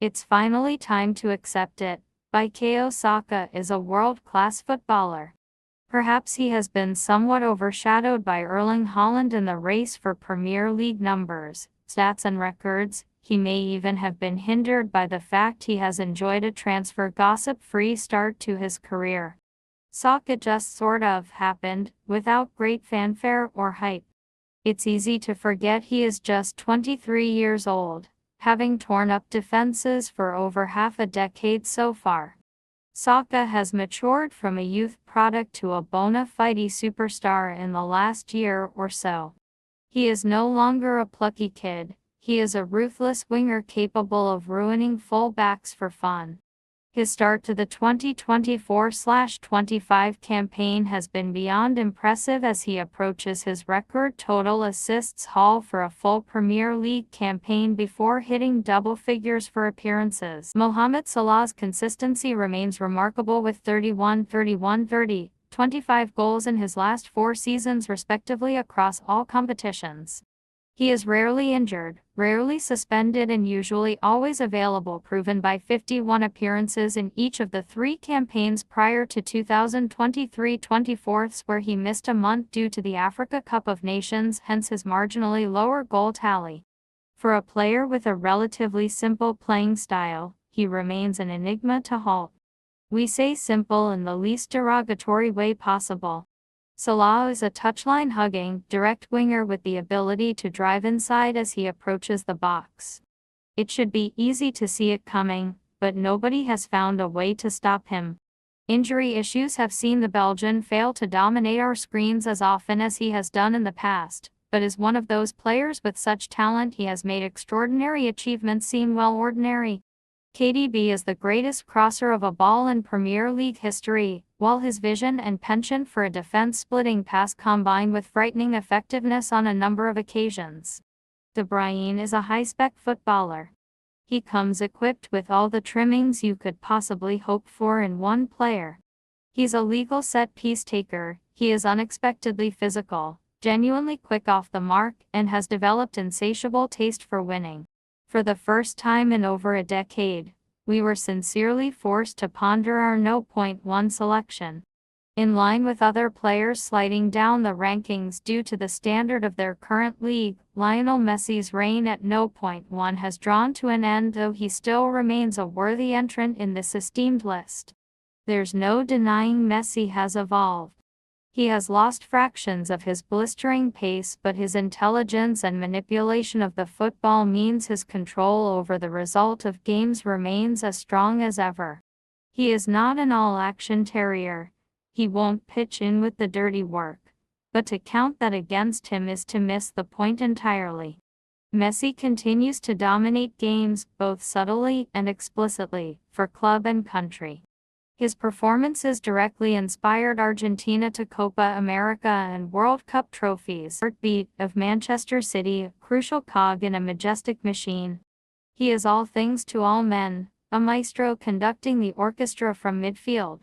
It's finally time to accept it. Bukayo Saka is a world-class footballer. Perhaps he has been somewhat overshadowed by Erling Haaland in the race for Premier League numbers, stats and records. He may even have been hindered by the fact he has enjoyed a transfer gossip-free start to his career. Saka just sort of happened, without great fanfare or hype. It's easy to forget he is just 23 years old, having torn up defenses for over half a decade so far. Saka has matured from a youth product to a bona fide superstar in the last year or so. He is no longer a plucky kid, he is a ruthless winger capable of ruining full-backs for fun. His start to the 2024-25 campaign has been beyond impressive as he approaches his record total assists haul for a full Premier League campaign before hitting double figures for appearances. Mohamed Salah's consistency remains remarkable with 31, 31, 30, 25 goals in his last 4 seasons respectively across all competitions. He is rarely injured, rarely suspended and usually always available, proven by 51 appearances in each of the 3 campaigns prior to 2023-24 where he missed a month due to the Africa Cup of Nations, hence his marginally lower goal tally. For a player with a relatively simple playing style, he remains an enigma to halt. We say simple in the least derogatory way possible. Salah is a touchline-hugging, direct winger with the ability to drive inside as he approaches the box. It should be easy to see it coming, but nobody has found a way to stop him. Injury issues have seen the Belgian fail to dominate our screens as often as he has done in the past, but as one of those players with such talent he has made extraordinary achievements seem well ordinary. KDB is the greatest crosser of a ball in Premier League history, while his vision and penchant for a defense-splitting pass combine with frightening effectiveness on a number of occasions. De Bruyne is a high-spec footballer. He comes equipped with all the trimmings you could possibly hope for in one player. He's a legal set-piece taker, he is unexpectedly physical, genuinely quick off the mark, and has developed insatiable taste for winning. For the first time in over a decade, we were sincerely forced to ponder our No. 1 selection. In line with other players sliding down the rankings due to the standard of their current league, Lionel Messi's reign at No. 1 has drawn to an end, though he still remains a worthy entrant in this esteemed list. There's no denying Messi has evolved. He has lost fractions of his blistering pace, but his intelligence and manipulation of the football means his control over the result of games remains as strong as ever. He is not an all-action terrier. He won't pitch in with the dirty work. But to count that against him is to miss the point entirely. Messi continues to dominate games, both subtly and explicitly, for club and country. His performances directly inspired Argentina to Copa America and World Cup trophies. Heartbeat of Manchester City, a crucial cog in a majestic machine. He is all things to all men, a maestro conducting the orchestra from midfield.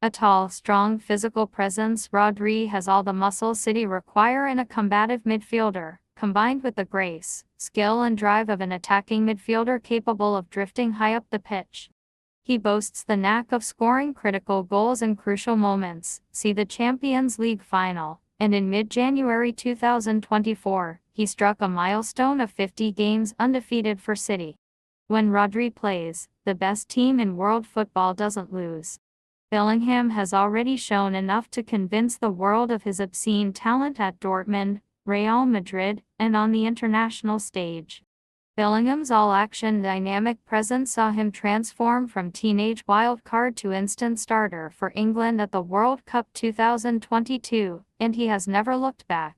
A tall, strong physical presence, Rodri has all the muscle City require in a combative midfielder, combined with the grace, skill and drive of an attacking midfielder capable of drifting high up the pitch. He boasts the knack of scoring critical goals in crucial moments, see the Champions League final, and in mid-January 2024, he struck a milestone of 50 games undefeated for City. When Rodri plays, the best team in world football doesn't lose. Bellingham has already shown enough to convince the world of his obscene talent at Dortmund, Real Madrid, and on the international stage. Bellingham's all-action dynamic presence saw him transform from teenage wildcard to instant starter for England at the World Cup 2022, and he has never looked back.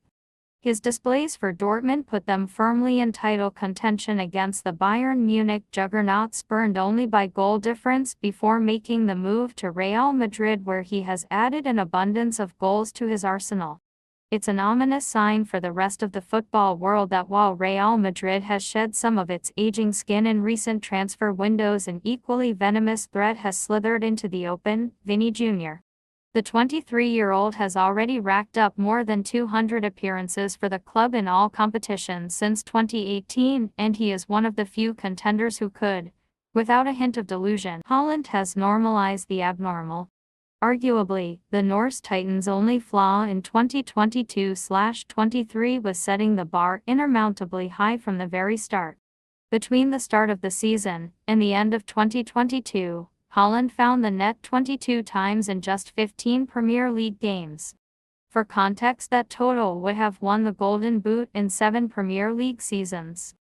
His displays for Dortmund put them firmly in title contention against the Bayern Munich juggernaut, spurned only by goal difference, before making the move to Real Madrid, where he has added an abundance of goals to his arsenal. It's an ominous sign for the rest of the football world that while Real Madrid has shed some of its aging skin in recent transfer windows, an equally venomous threat has slithered into the open: Vini Jr. The 23-year-old has already racked up more than 200 appearances for the club in all competitions since 2018, and he is one of the few contenders who could, Without a hint of delusion, Haaland has normalized the abnormal. Arguably, the Norse Titans' only flaw in 2022/23 was setting the bar insurmountably high from the very start. Between the start of the season and the end of 2022, Haaland found the net 22 times in just 15 Premier League games. For context, that total would have won the Golden Boot in 7 Premier League seasons.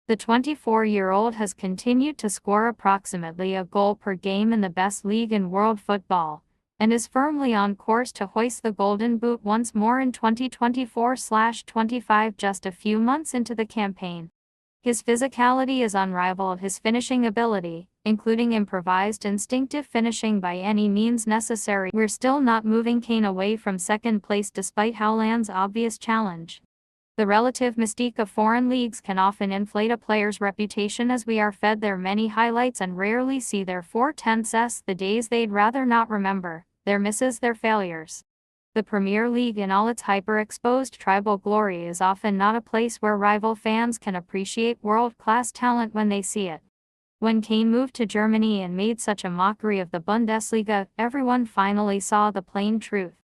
The 24-year-old has continued to score approximately a goal per game in the best league in world football, and is firmly on course to hoist the Golden Boot once more in 2024/25, just a few months into the campaign. His physicality is unrivaled, his finishing ability, including improvised instinctive finishing by any means necessary. We're still not moving Kane away from second place despite Haaland's obvious challenge. The relative mystique of foreign leagues can often inflate a player's reputation, as we are fed their many highlights and rarely see their 4/10s, the days they'd rather not remember, their misses, their failures. The Premier League in all its hyper-exposed tribal glory is often not a place where rival fans can appreciate world-class talent when they see it. When Kane moved to Germany and made such a mockery of the Bundesliga, everyone finally saw the plain truth.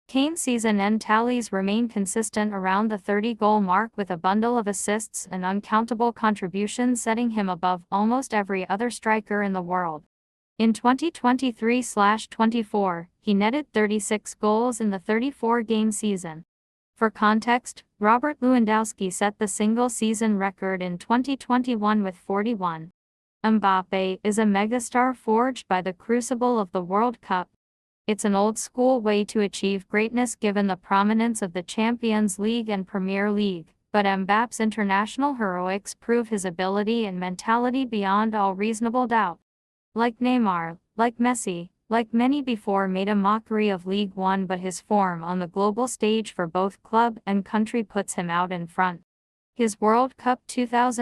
Kane's season-end tallies remain consistent around the 30-goal mark, with a bundle of assists and uncountable contributions setting him above almost every other striker in the world. In 2023/24, he netted 36 goals in the 34-game season. For context, Robert Lewandowski set the single-season record in 2021 with 41. Mbappe is a megastar forged by the crucible of the World Cup. It's an old-school way to achieve greatness given the prominence of the Champions League and Premier League, but Mbappe's international heroics prove his ability and mentality beyond all reasonable doubt. Like Neymar, like Messi, like many before, made a mockery of League One, but his form on the global stage for both club and country puts him out in front. His World Cup 2000